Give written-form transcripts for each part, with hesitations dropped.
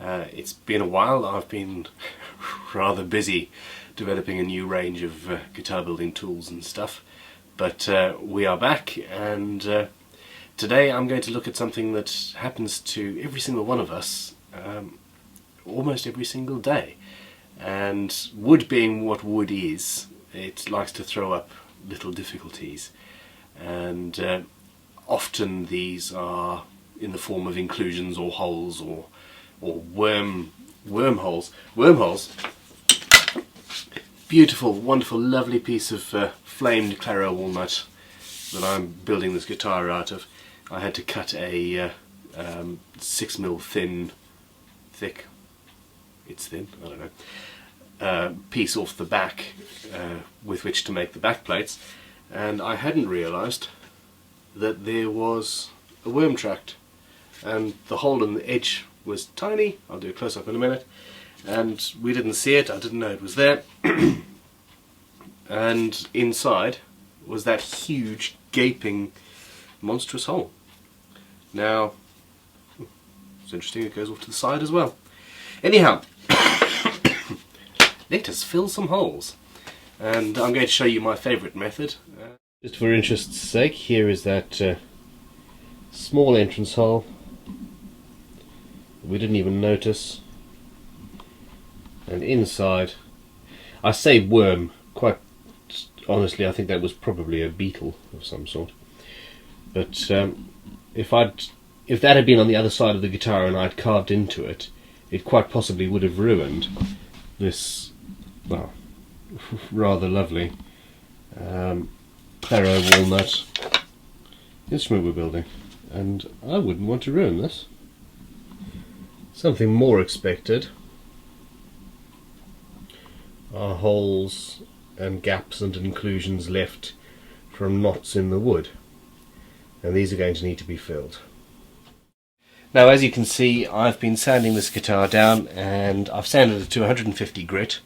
It's been a while. I've been rather busy developing a new range of guitar building tools and stuff, but we are back, and today I'm going to look at something that happens to every single one of us almost every single day. And wood being what wood is, it likes to throw up little difficulties, and often these are in the form of inclusions or holes or wormholes. Wormholes. Beautiful, wonderful, lovely piece of flamed Claro walnut that I'm building this guitar out of. I had to cut a 6mm thick. It's thin, I don't know. Piece off the back with which to make the back plates, and I hadn't realised that there was a worm tract, and the hole in the edge was tiny. I'll do a close-up in a minute, and we didn't see it. I didn't know it was there. And inside was that huge gaping monstrous hole. Now it's interesting, it goes off to the side as well. Anyhow, let us fill some holes, and I'm going to show you my favourite method. Just for interest's sake, here is that small entrance hole we didn't even notice, and inside, I say worm, quite honestly I think that was probably a beetle of some sort, but if that had been on the other side of the guitar and I'd carved into it, it quite possibly would have ruined this, well, rather lovely Claro walnut instrument we're building, and I wouldn't want to ruin this. Something more expected are holes and gaps and inclusions left from knots in the wood, and these are going to need to be filled. Now, as you can see, I've been sanding this guitar down, and I've sanded it to 150 grit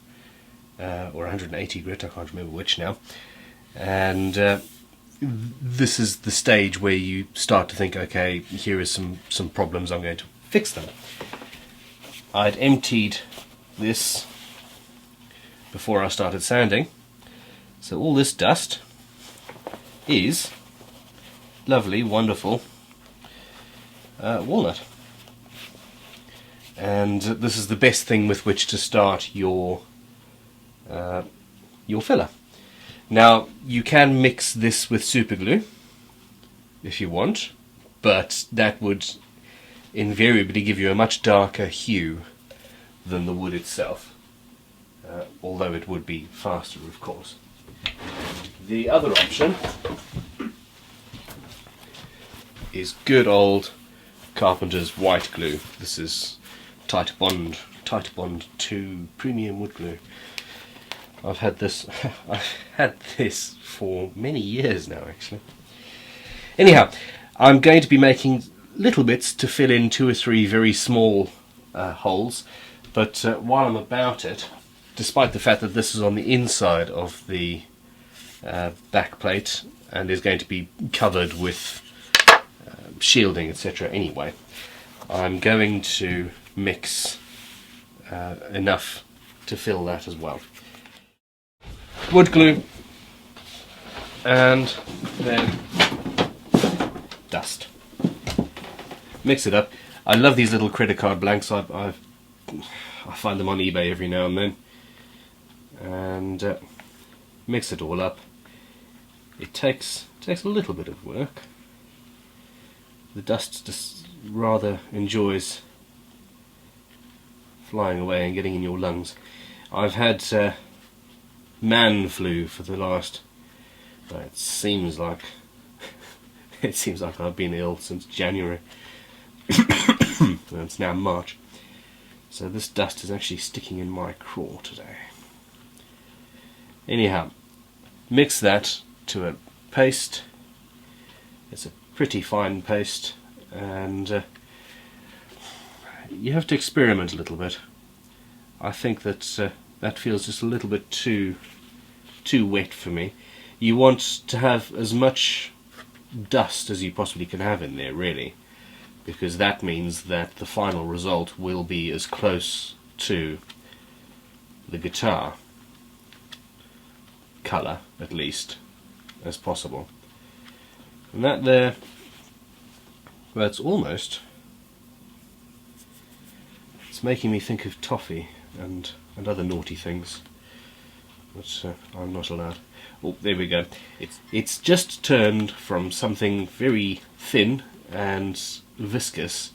or 180 grit, I can't remember which now, and this is the stage where you start to think, okay, here is some problems, I'm going to fix them. I'd emptied this before I started sanding, so all this dust is lovely, wonderful walnut, and this is the best thing with which to start your filler. Now, you can mix this with super glue if you want, but that would invariably give you a much darker hue than the wood itself, although it would be faster, of course. The other option is good old Carpenter's white glue. This is Titebond 2 premium wood glue. I've had this for many years now, actually. Anyhow, I'm going to be making little bits to fill in 2 or 3 very small holes, but while I'm about it, despite the fact that this is on the inside of the back plate and is going to be covered with shielding, etc. anyway, I'm going to mix enough to fill that as well. Wood glue, and then dust. Mix it up. I love these little credit card blanks. I find them on eBay every now and then, and mix it all up. It takes a little bit of work. The dust just rather enjoys flying away and getting in your lungs. I've had man flu for the last, well, it seems like I've been ill since January. It's now March, so this dust is actually sticking in my craw today. Anyhow, mix that to a paste. It's a pretty fine paste, and you have to experiment a little bit. I think that that feels just a little bit too wet for me. You want to have as much dust as you possibly can have in there, really, because that means that the final result will be as close to the guitar colour, at least, as possible. And that there, that's almost, it's making me think of toffee and other naughty things, which I'm not allowed. Oh, there we go. It's just turned from something very thin and viscous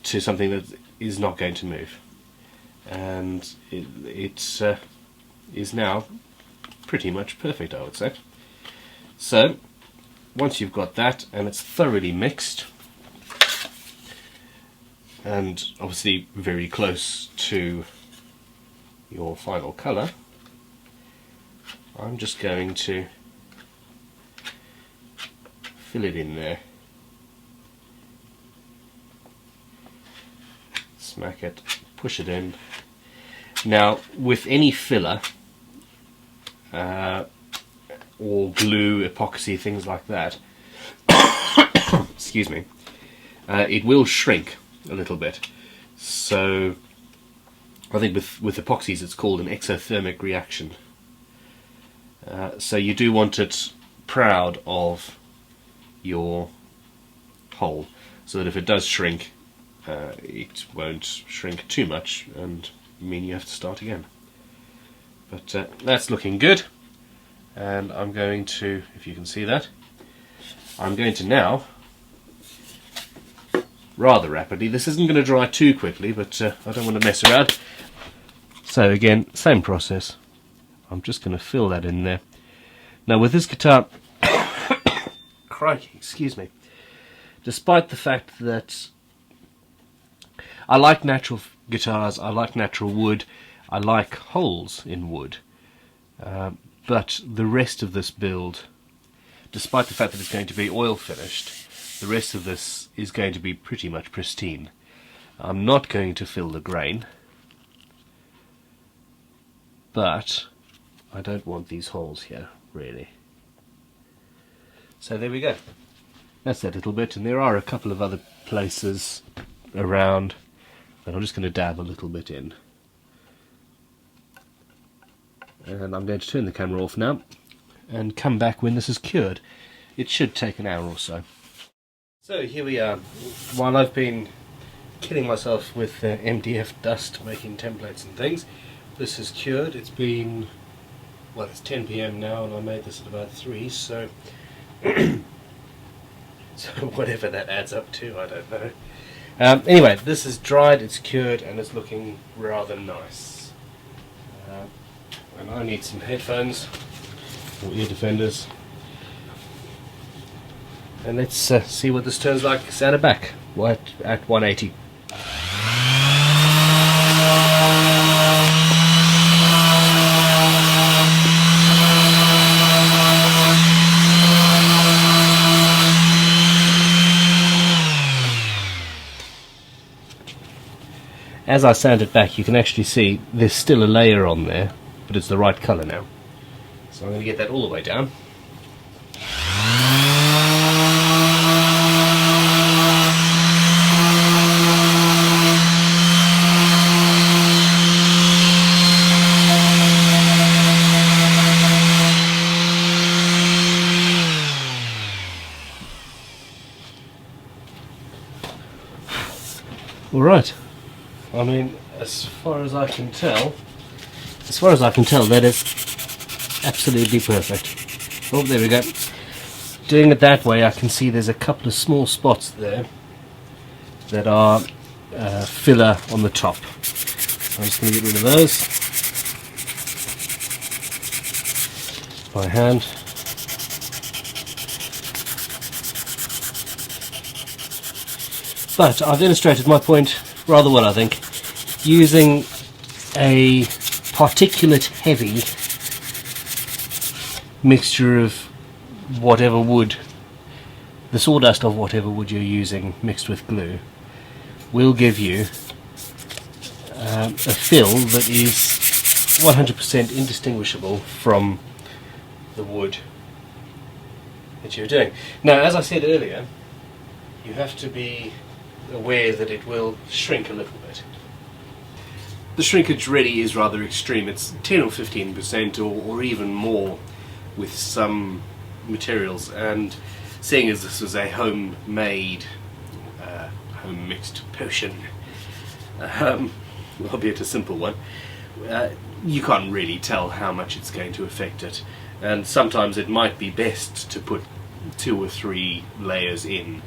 to something that is not going to move, and it is now pretty much perfect, I would say. So once you've got that and it's thoroughly mixed and obviously very close to your final colour, I'm just going to fill it in there. Smack it, push it in. Now, with any filler, or glue, epoxy, things like that, excuse me, it will shrink a little bit. So, I think with epoxies it's called an exothermic reaction. So you do want it proud of your hole, so that if it does shrink, it won't shrink too much and mean you have to start again. But that's looking good, and I'm going to, if you can see that, I'm going to now, rather rapidly, this isn't going to dry too quickly, but I don't want to mess around. So again, same process. I'm just going to fill that in there. Now with this guitar, crikey, excuse me, despite the fact that I like natural guitars, I like natural wood, I like holes in wood, but the rest of this build, despite the fact that it's going to be oil finished, the rest of this is going to be pretty much pristine. I'm not going to fill the grain, but I don't want these holes here, really. So there we go. That's that little bit, and there are a couple of other places around, and I'm just going to dab a little bit in. And I'm going to turn the camera off now and come back when this is cured. It should take an hour or so. So here we are. While I've been killing myself with MDF dust making templates and things, this is cured. It's been, well, it's 10 PM now, and I made this at about 3, so so whatever that adds up to, I don't know. Anyway, this is dried, it's cured, and it's looking rather nice. And I need some headphones or ear defenders, and let's see what this turns like sounded back at 180. As I sand it back, you can actually see there's still a layer on there, but it's the right colour now. So I'm going to get that all the way down. All right. I mean, as far as I can tell, that is absolutely perfect. Oh, there we go. Doing it that way, I can see there's a couple of small spots there that are filler on the top. I'm just going to get rid of those by hand. But I've illustrated my point rather well, I think, using a particulate heavy mixture of whatever wood, the sawdust of whatever wood you're using mixed with glue, will give you a fill that is 100% indistinguishable from the wood that you're doing. Now, as I said earlier, you have to be aware that it will shrink a little bit. The shrinkage really is rather extreme. It's 10 or 15% or even more with some materials, and seeing as this was a homemade home mixed potion, albeit a simple one, you can't really tell how much it's going to affect it, and sometimes it might be best to put 2 or 3 layers in,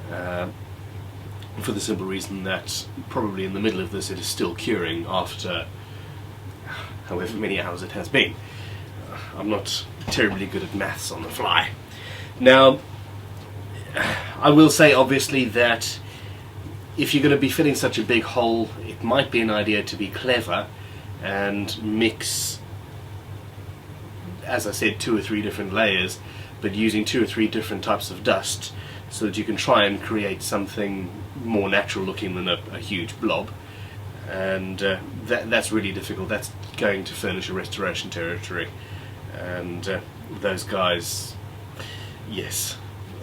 for the simple reason that probably in the middle of this it is still curing after however many hours it has been. I'm not terribly good at maths on the fly. Now, I will say obviously that if you're going to be filling such a big hole, it might be an idea to be clever and mix, as I said, 2 or 3 different layers, but using 2 or 3 different types of dust, so that you can try and create something more natural looking than a huge blob. And that's really difficult. That's going to furnish a restoration territory, and those guys, yes,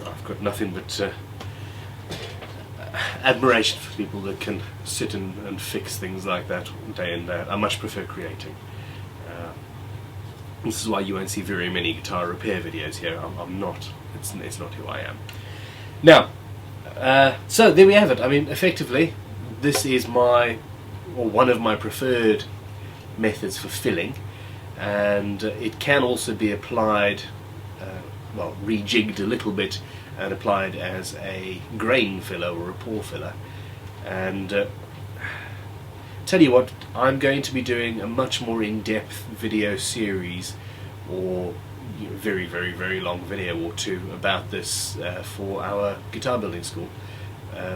I've got nothing but admiration for people that can sit and fix things like that day in day out. I much prefer creating. This is why you won't see very many guitar repair videos here. I'm not. It's not who I am. Now, so there we have it. I mean, effectively, this is one of my preferred methods for filling, and it can also be applied, well, rejigged a little bit and applied as a grain filler or a pore filler. And tell you what, I'm going to be doing a much more in-depth video series, or very, very, very long video or 2 about this for our guitar building school,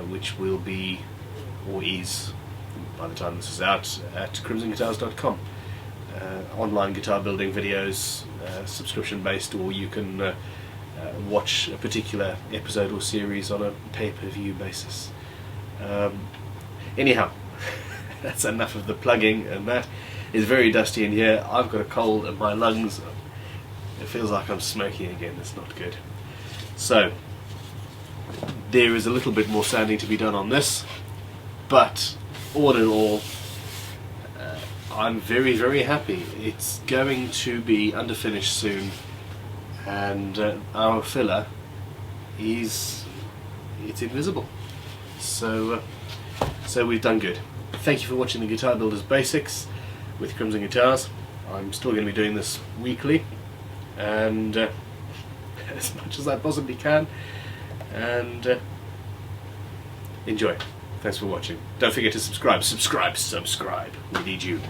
which will be, or is, by the time this is out, at crimsonguitars.com. Online guitar building videos, subscription based, or you can watch a particular episode or series on a pay-per-view basis. Anyhow, that's enough of the plugging, and that is very dusty in here. I've got a cold and my lungs, it feels like I'm smoking again. It's not good. So there is a little bit more sanding to be done on this, but all in all, I'm very, very happy. It's going to be underfinished soon, and our filler it's invisible. So we've done good. Thank you for watching the Guitar Builders Basics with Crimson Guitars. I'm still going to be doing this weekly, and as much as I possibly can, and enjoy. Thanks for watching. Don't forget to subscribe. We need you.